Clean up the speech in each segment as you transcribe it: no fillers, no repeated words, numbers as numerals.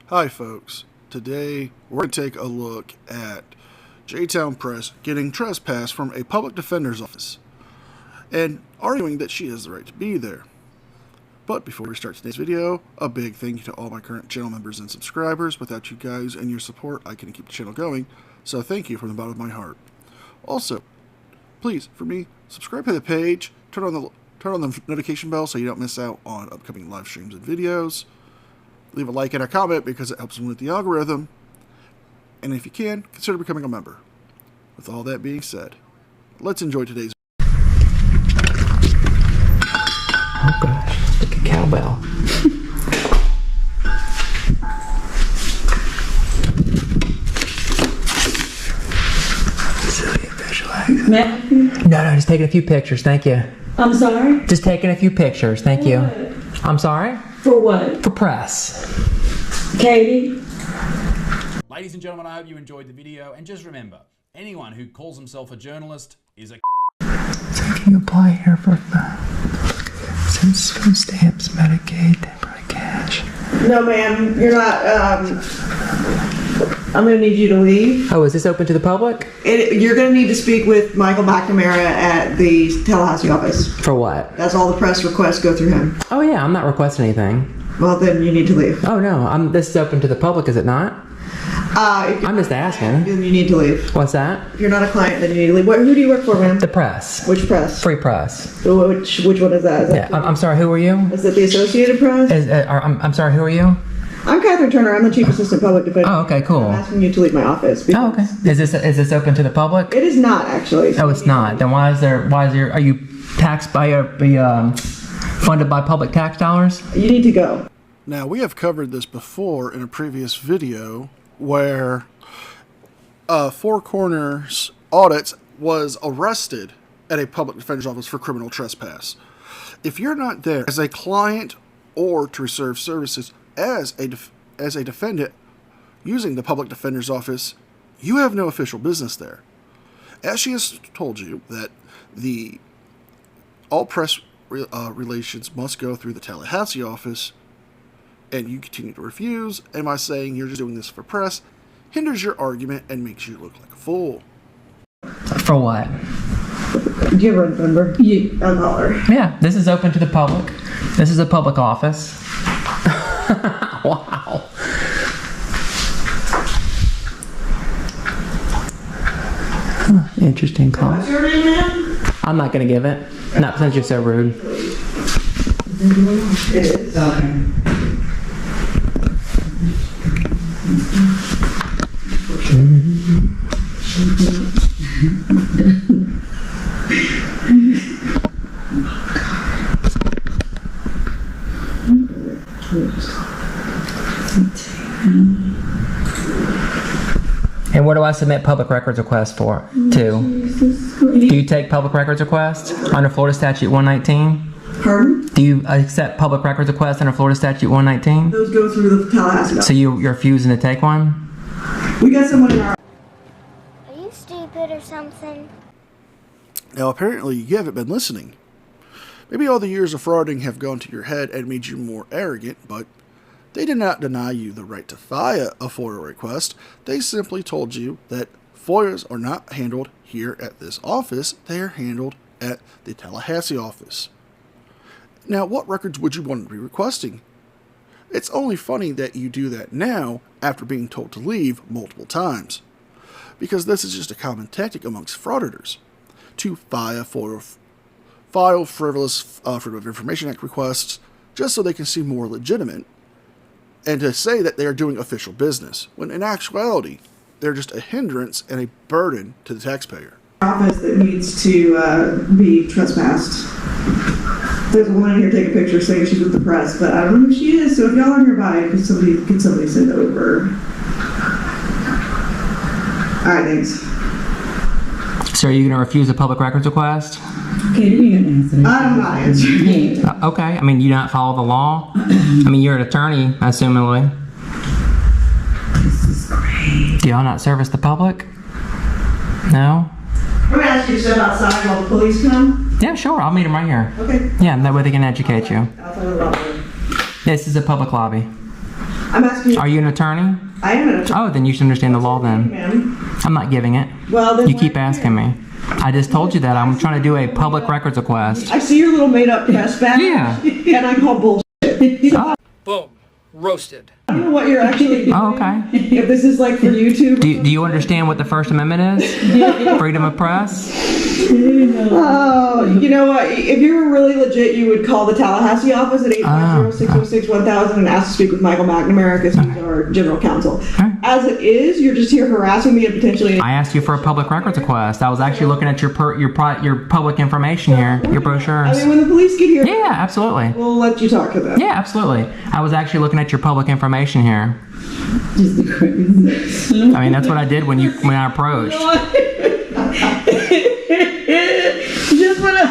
Hi folks, today we're going to take a look at J-Town Press getting trespassed from a public defender's office and arguing that she has the right to be there. But before we start today's video, a big thank you to all my current channel members and subscribers. Without you guys and your support, I couldn't keep the channel going, so thank you from the bottom of my heart. Also, please, for me, subscribe to the page, turn on the notification bell so you don't miss out on upcoming live streams and videos. Leave a like and a comment because it helps me with the algorithm. And if you can, consider becoming a member. With all that being said, let's enjoy today's Oh gosh, like a cowbell. Silly official accent. No, just taking a few pictures, thank you. I'm sorry? Just taking a few pictures, thank you. I'm sorry? For what? For press. Katie? Ladies and gentlemen, I hope you enjoyed the video, and just remember, anyone who calls himself a journalist is a So can you apply here for since food stamps, Medicaid, temporary cash? No, ma'am, you're not, I'm gonna need you to leave. Oh, is this open to the public? You're gonna need to speak with Michael McNamara at the Tallahassee office. For what? That's all the press requests go through him. Oh yeah, I'm not requesting anything. Well, then you need to leave. Oh no, this is open to the public, is it not? I'm just asking. Then you need to leave. What's that? If you're not a client, then you need to leave. Who do you work for, ma'am? The press. Which press? Free press. Which one is that? I'm sorry, who are you? Is it the Associated Press? I'm sorry, who are you? I'm Catherine Turner. I'm the Chief Assistant Public Defender. Oh, okay, cool. I'm asking you to leave my office. Oh, okay. Is this open to the public? It is not, actually. Oh, it's not. Then are you taxed by funded by public tax dollars? You need to go. Now, we have covered this before in a previous video where Four Corners Audits was arrested at a public defender's office for criminal trespass. If you're not there as a client or to reserve services as a defendant using the public defender's office, you have no official business there. As she has told you that all press relations must go through the Tallahassee office, and you continue to refuse, and by saying you're just doing this for press, hinders your argument and makes you look like a fool. For what? Do you have a number? I'll call her. Yeah, this is open to the public. This is a public office. Wow. Huh, interesting call. What's your name, ma'am? I'm not going to give it. Not since you're so rude. It is. Okay. And what do I submit public records requests for? To? Do you take public records requests under Florida Statute 119? Pardon? Do you accept public records requests under Florida Statute 119? Those go through the Tallahassee office. So you're refusing to take one? We got someone in our... Are you stupid or something? Now, apparently, you haven't been listening. Maybe all the years of frauding have gone to your head and made you more arrogant, but they did not deny you the right to file a FOIA request. They simply told you that FOIAs are not handled here at this office. They are handled at the Tallahassee office. Now, what records would you want to be requesting? It's only funny that you do that now after being told to leave multiple times, because this is just a common tactic amongst frauditors to file frivolous Freedom of Information Act requests just so they can seem more legitimate and to say that they are doing official business, when in actuality, they're just a hindrance and a burden to the taxpayer. Office that needs to be trespassed. There's a woman here taking pictures saying she's with the press, but I don't know who she is, so if y'all are nearby, can somebody send over? Alright, thanks. So are you going to refuse a public records request? Okay, you're gonna answer that. I'm not answering. Okay, I mean, you not follow the law? I mean, you're an attorney, assumingly. This is great. Do y'all not service the public? No? I'm gonna ask you to step outside while the police come. Yeah, sure, I'll meet them right here. Okay. Yeah, that way they can educate you. Outside of the lobby. This is a public lobby. I'm asking you. Are you an attorney? I am an attorney. Oh, then you should understand the law then. Ma'am. I'm not giving it. Well, then You why keep are you asking here? me. I just told you that. I'm trying to do a public records request. I see your little made-up trespass. Yeah. And I call bullshit. Oh, Boom. Roasted. I don't know what you're actually doing. oh, okay. If this is like for YouTube. Do you understand what the First Amendment is? Freedom of press? Oh, you know what? If you were really legit, you would call the Tallahassee office at 850-606-1000 and ask to speak with Michael McNamara because he's our general counsel. As it is, you're just here harassing me and potentially. I asked you for a public records request. I was actually looking at your public information here, your brochures. I mean, when the police get here, Yeah, absolutely. we'll let you talk to them. Yeah, absolutely. I was actually looking at your public information here. Just the crazy. I mean, that's what I did when I approached. Just when I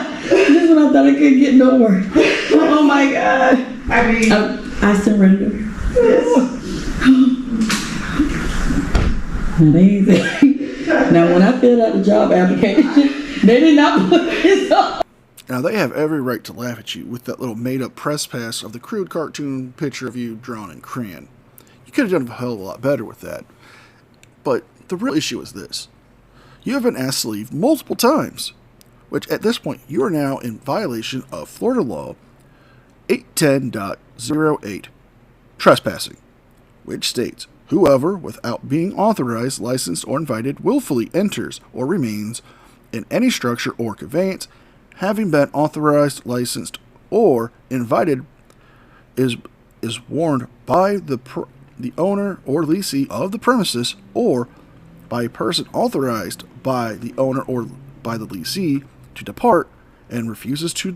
thought I couldn't get no work. Oh my God. I mean, I surrender. yes. Amazing. Now, when I filled out the job application, they did not put this on. Now, they have every right to laugh at you with that little made-up press pass of the crude cartoon picture of you drawn in crayon. You could have done a hell of a lot better with that. But the real issue is this. You have been asked to leave multiple times, which at this point you are now in violation of Florida law 810.08, trespassing, which states, whoever, without being authorized, licensed, or invited, willfully enters or remains in any structure or conveyance, having been authorized, licensed, or invited, is warned by the owner or lessee of the premises, or by a person authorized by the owner or by the lessee to depart, and refuses to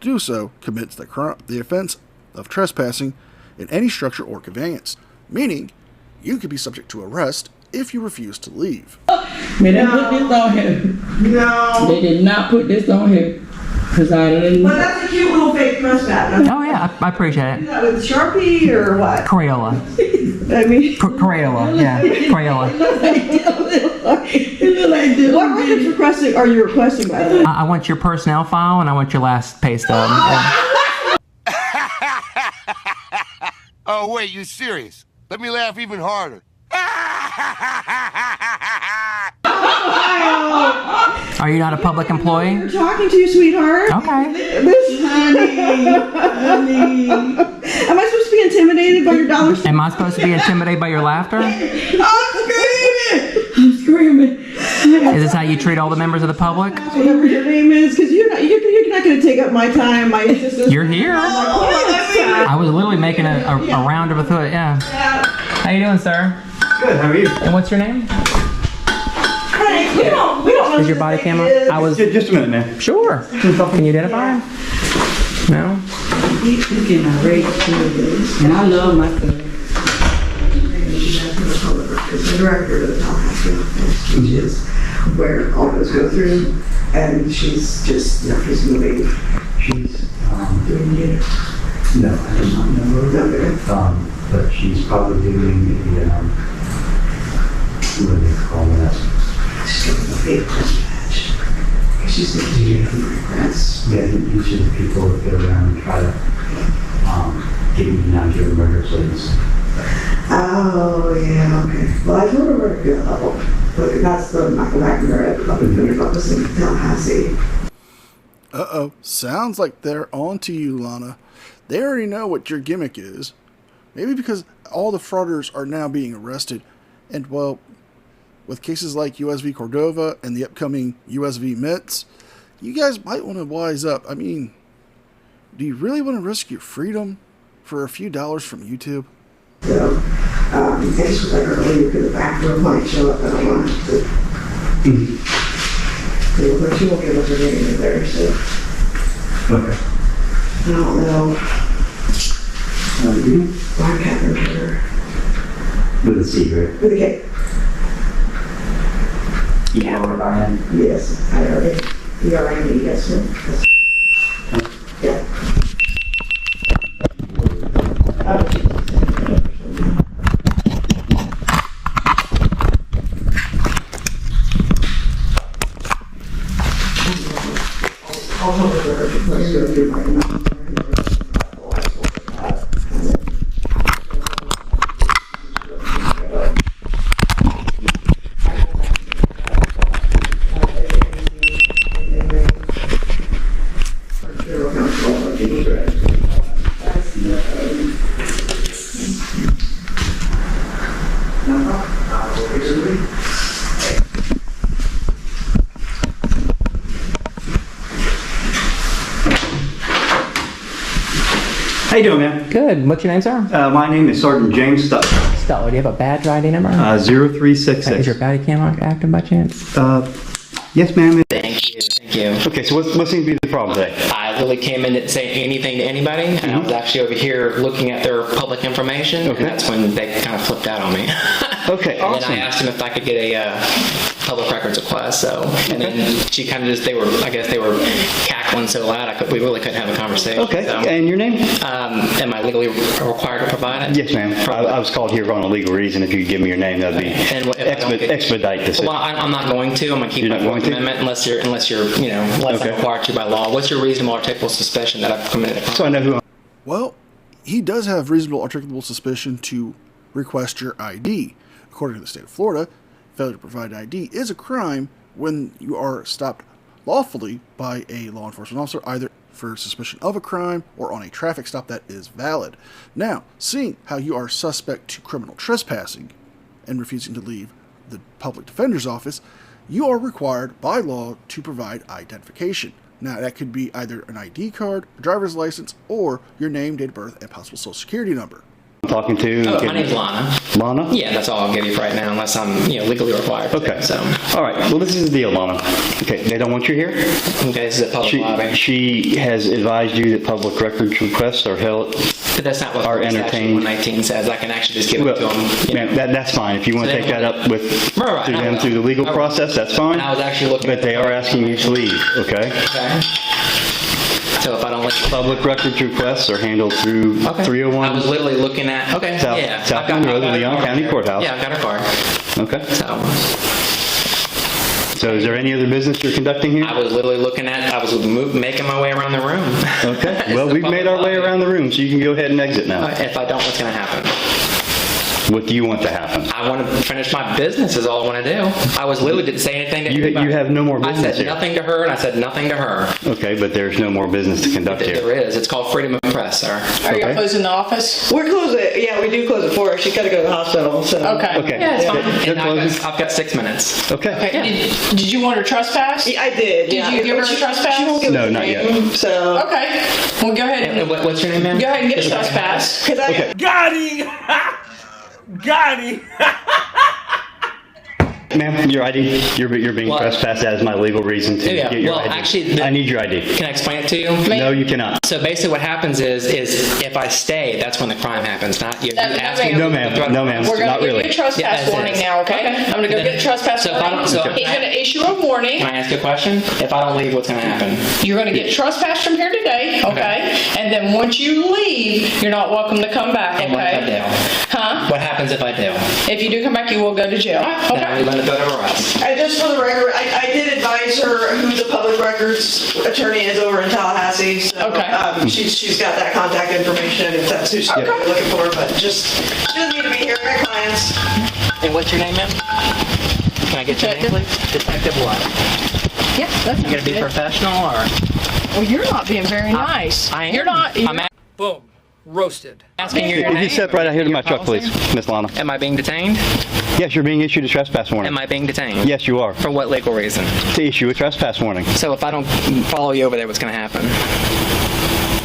do so, commits the offense of trespassing in any structure or conveyance, meaning you could be subject to arrest if you refuse to leave. They didn't put this on here. No. They did not put this on here. Because I didn't. But that's a cute little fake trespass. Oh yeah, I appreciate Do it. that with Sharpie or what? Crayola. I mean, Crayola, yeah. Crayola. what records are you requesting, by the way? I want your personnel file and I want your last pay stub. Oh, wait, you serious? Let me laugh even harder. Are you not a public employee? We're talking to you, sweetheart. Okay. This honey. Am I supposed to be intimidated by your dollar? Am I supposed to be intimidated by your laughter? I'm screaming. Is this how you treat all the members of the public? Whatever your name is, because you're not going to take up my time, my assistance. You're here. I was literally making a round of a foot, yeah. How you doing, sir? Good, how are you? And what's your name? Hey, we don't know. Is your body camera? I was... Just a minute, man. Sure. Can you identify him? No? He's getting outrageous too. And I love my son. It's the director of the Tallahassee office, which is where all those go through, and she's just moving. She's, Doing it. no, I do not know her. But she's probably doing the, what do they call that? She's looking at the paper badge. She's going to do fingerprints. Yeah, each of the people that go around and try to, get me down to the murder plates. Oh, yeah, okay. Well, I told her where to go. But that's the Michael McNamara public defender's office in Tallahassee. Uh-oh. Sounds like they're on to you, Lana. They already know what your gimmick is. Maybe because all the frauditors are now being arrested. And, well, with cases like US v. Cordova and the upcoming US v. Mitts, you guys might want to wise up. I mean, do you really want to risk your freedom for a few dollars from YouTube? So, I just was like earlier because the back door might show up. I don't want to. But she won't give us her name in there, so. Okay. I don't know. I can't remember. With a secret. With a K. E-R-I-N. Yes, I already. E-R-I-N-E, yes, sir. Yeah. I'll hold it there. Let's go through my number. How you doing, man? Good. What's your name, sir? My name is Sergeant James Stutler. Stutler. Do you have a badge or ID number? 0366. Is your body camera active by chance? Yes, ma'am. Thank you. Thank you. Okay, so what seems to be the problem today? I really came in, didn't say anything to anybody, and I was actually over here looking at their public information, and that's when they kind of flipped out on me. Okay, and awesome. then I asked them if I could get a public records request, and then she kind of just, I guess they were cackling so loud, we really couldn't have a conversation. Okay, so. and your name? Am I legally required to provide it? Yes, ma'am. I was called here on a legal reason. If you could give me your name, that'd be expedite this. Well, I'm not going to. I'm going to keep my Fourth Amendment unless you're, unless I'm required to by law. What's your reasonable articulable suspicion that I've committed a crime? So I know who. Well, he does have reasonable articulable suspicion to request your ID. According to the state of Florida, failure to provide ID is a crime when you are stopped lawfully by a law enforcement officer, either for suspicion of a crime or on a traffic stop that is valid. Now, seeing how you are suspect to criminal trespassing and refusing to leave the public defender's office, you are required by law to provide identification. Now, that could be either an ID card, a driver's license, or your name, date of birth, and possible social security number. I'm talking to. My name's Lana. Lana? Yeah, that's all I'll give you for right now, unless I'm, legally required. Okay. So. All right. Well, this is the deal, Lana. Okay, they don't want you here. Okay, this is a public lobby. She has advised you that public records requests are held. But that's not what entertained. 119 says. I can actually just give it to them. Ma'am, that's fine. If you want to take that up with them through the legal process, that's fine. And I was actually looking. But they are asking you to leave. Okay. Okay. So if I don't public records requests are handled through 301. I was literally looking at South Bend Road, the Leon County Courthouse. Yeah, I've got her card. Okay. So is there any other business you're conducting here? I was literally making my way around the room. Okay. Well, we've made our way around the room, so you can go ahead and exit now. If I don't, what's going to happen? What do you want to happen? I want to finish my business is all I want to do. I was literally didn't say anything to anybody. You have no more business I said here. nothing to her, and I said nothing to her. Okay, but there's no more business to conduct here. There is. It's called freedom of press, sir. Are you closing the office? We're closing. Yeah, we do close at 4. She's got to go to the hospital. So. Okay. Yeah, it's fine. And I've got 6 minutes. Okay. Yeah. Did you want her trespass? Yeah, I did. Did you give her a trespass? She won't give No, not yet. So. Okay. Well, go ahead. And what's your name, ma'am? Go ahead and get a trespass. Okay. Got him! Got him! Ma'am, your ID, you're being trespassed. That is my legal reason to get your ID. Actually, I need your ID. Can I explain it to you? No, you cannot. So basically what happens is if I stay, that's when the crime happens, not you. No, ma'am. No, ma'am. We're Not going to really. give you a trespass warning now, okay? I'm going to go get a trespass warning. He's going to issue a warning. Can I ask you a question? If I don't leave, what's going to happen? You're going to get trespassed from here today, okay? And then once you leave, you're not welcome to come back, And what if I okay? do? Huh? What happens if I do? If you do come back, you will go to jail. Then I let it go to arrest. And just for the record, I did advise her who the public records attorney is over in Tallahassee. So, she's got that contact information if that's who she's looking for. But she doesn't need to be here. I got clients. And what's your name, ma'am? Can I get your name, please? Detective what? Yeah, that's You going to be professional or? Well, you're not being very nice. I am. You're not. Boom. Roasted. Asking your If name. you step right out here to my truck, please, Miss Lana. Am I being detained? Yes, you're being issued a trespass warning. Am I being detained? Yes, you are. For what legal reason? To issue a trespass warning. So if I don't follow you over there, what's going to happen?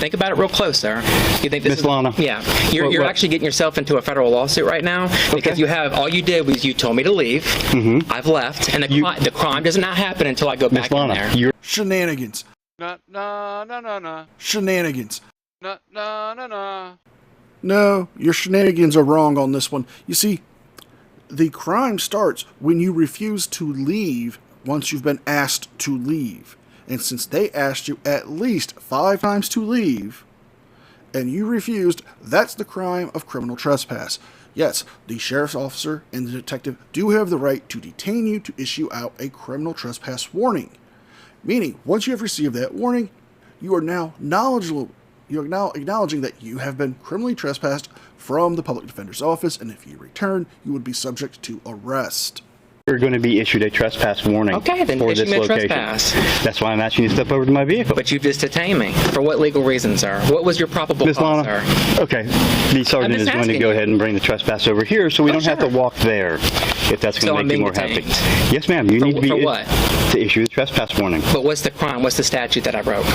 Think about it real close, sir. You think this Miss Lana? Yeah. You're actually getting yourself into a federal lawsuit right now because all you did was you told me to leave. Mm-hmm. I've left, and the crime does not happen until I go back in there. Shenanigans. No. Shenanigans. No. No, your shenanigans are wrong on this one. You see, the crime starts when you refuse to leave once you've been asked to leave. And since they asked you at least 5 times to leave, and you refused, that's the crime of criminal trespass. Yes, the sheriff's officer and the detective do have the right to detain you to issue out a criminal trespass warning. Meaning, once you have received that warning, you are now knowledgeable. You are now acknowledging that you have been criminally trespassed from the public defender's office, and if you return, you would be subject to arrest. You're going to be issued a trespass warning. Okay, then for issue this me a location. trespass. That's why I'm asking you to step over to my vehicle. But you've just detained me. For what legal reason, sir? What was your probable Miss cause, Lana, sir? okay, the sergeant is going to go ahead and bring the trespass over here so we don't have to walk there, if that's going to make you more happy. Yes, ma'am. You need to be for what? To issue the trespass warning. But what's the crime? What's the statute that I broke?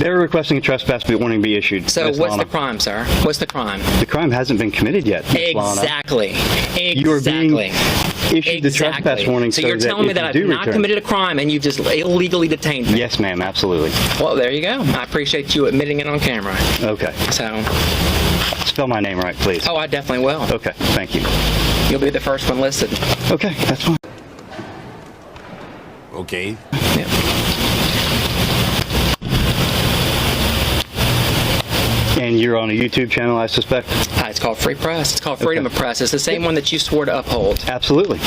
They're requesting a trespass warning be issued. So Miss what's Lana. the crime, sir? What's the crime? The crime hasn't been committed yet, Miss Lana. Exactly. You are being issued the trespass warning so you're telling me that I've not committed a crime and you've just illegally detained me? Yes, ma'am, absolutely. Well, there you go. I appreciate you admitting it on camera. Okay. So. Spell my name right, please. Oh, I definitely will. Okay, thank you. You'll be the first one listed. Okay, that's fine. Okay. Yeah. And you're on a YouTube channel, I suspect? It's called Free Press. It's called Freedom of Press. It's the same one that you swore to uphold. Absolutely.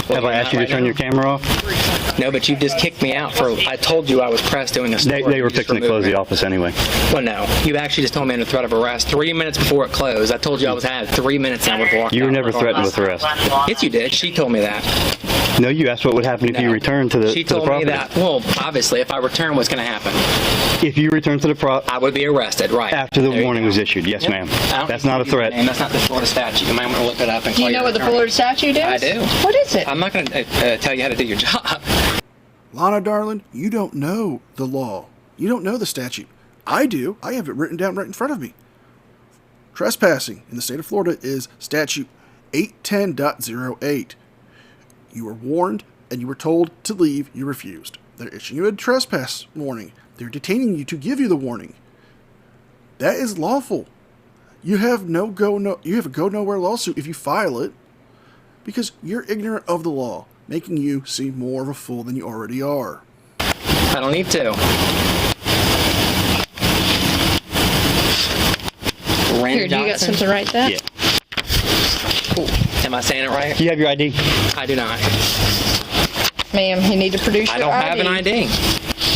Well, have I asked you to turn your camera off? No, but you just kicked me out for. I told you I was pressed doing a story. They were fixing to close the office anyway. Well, no. You actually just told me under threat of arrest 3 minutes before it closed. I told you I had 3 minutes and I would walk out. You were never threatened with arrest. Yes, you did. She told me that. No, you asked what would happen if you returned to the She to the told me property. that. Well, obviously, if I return, what's going to happen? If you return to the property, I would be arrested, right? After the warning was issued. Yes, ma'am. That's not a threat. And that's not the Florida statute. You might want to look it up and Do you know what the Florida statute is? I do. What is it? I'm not going to tell you how to do your job. Lana, darling, you don't know the law. You don't know the statute. I do. I have it written down right in front of me. Trespassing in the state of Florida is statute 810.08. You were warned and you were told to leave. You refused. They're issuing you a trespass warning. They're detaining you to give you the warning. That is lawful. You have a go nowhere lawsuit if you file it because you're ignorant of the law, making you seem more of a fool than you already are. I don't need to. Here, do you got something right there? Yeah. Cool. Am I saying it right? Do you have your ID? I do not. Ma'am, you need to produce your I don't ID. have an ID.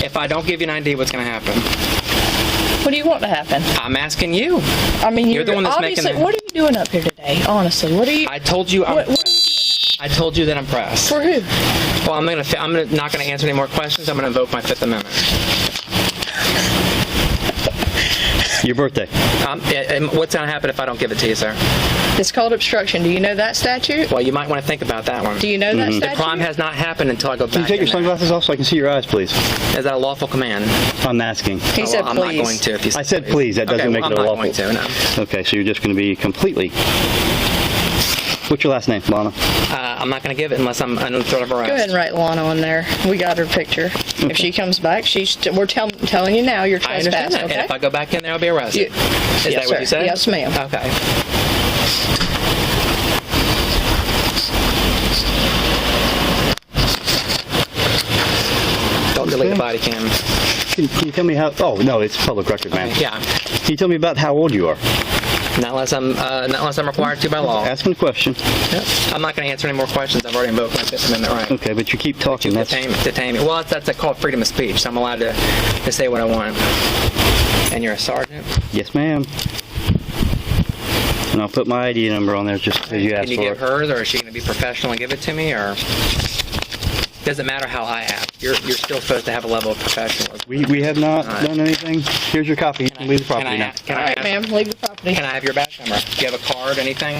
If I don't give you an ID, what's going to happen? What do you want to happen? I'm asking you. I mean, You're the one that's obviously, making the... what are you doing up here today? Honestly, what are you... I told you I'm what pressed. I told you that I'm pressed. For who? Well, I'm not going to answer any more questions. I'm going to invoke my Fifth Amendment. Your birthday. What's going to happen if I don't give it to you, sir? It's called obstruction. Do you know that statute? Well, you might want to think about that one. Do you know that statute? The crime has not happened until I go back. Can you take your sunglasses off so I can see your eyes, please? Is that a lawful command? I'm asking. He said I'm please. not going to. If you I said please. That doesn't make it a lawful. I'm not going to, no. Okay, so you're just going to be completely... What's your last name, Lana? I'm not going to give it unless I'm under threat of arrest. Go ahead and write Lana on there. We got her picture. Okay. If she comes back, we're telling you now you're I understand trespassed, that. okay? And if I go back in there, I'll be arrested. Is that what you said? Yes, ma'am. Okay. Don't delete the body cam. Can you tell me how... Oh, no, it's public record, man. Yeah. Can you tell me about how old you are? Not unless I'm required to by law. Ask me a question. Yep. I'm not going to answer any more questions. I've already invoked my Fifth Amendment right. Okay, but you keep talking. Detain me. Well, that's called freedom of speech, so I'm allowed to say what I want. And you're a sergeant? Yes, ma'am. And I'll put my ID number on there just because you asked for it. Can you give hers, or is she going to be professional and give it to me, or doesn't matter how I act? You're still supposed to have a level of professionalism. We have not done anything. Here's your copy. You can leave the property now. All right, ma'am, leave the property. Can I have your badge number? Do you have a card, anything?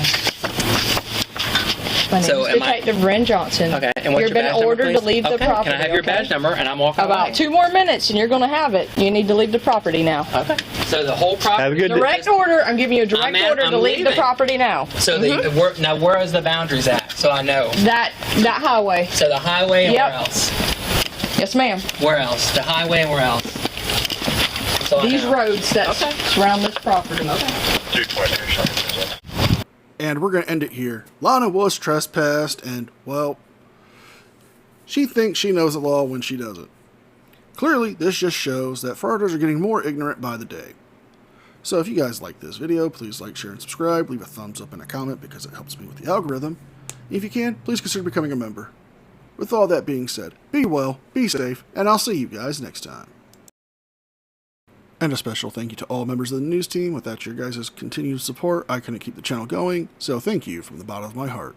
My name is Detective Ren Johnson. Okay, and what's You've your been badge number, ordered please? to leave the Okay, property. can I have your badge number, and I'm walking About away. 2 more minutes, and you're going to have it. You need to leave the property now. Okay. So the whole property... Have a good day. Direct order. I'm giving you a direct order to leave the property now. So now where is the boundaries at? So I know. That highway. So the highway and Yep. where else? Yes, ma'am. Where else? The highway and where else? So These roads that surround this property. And we're going to end it here. Lana was trespassed, and, well, she thinks she knows the law when she doesn't. Clearly, this just shows that frauditors are getting more ignorant by the day. So if you guys like this video, please like, share, and subscribe. Leave a thumbs up and a comment because it helps me with the algorithm. And if you can, please consider becoming a member. With all that being said, be well, be safe, and I'll see you guys next time. And a special thank you to all members of the news team. Without your guys' continued support, I couldn't keep the channel going, so thank you from the bottom of my heart.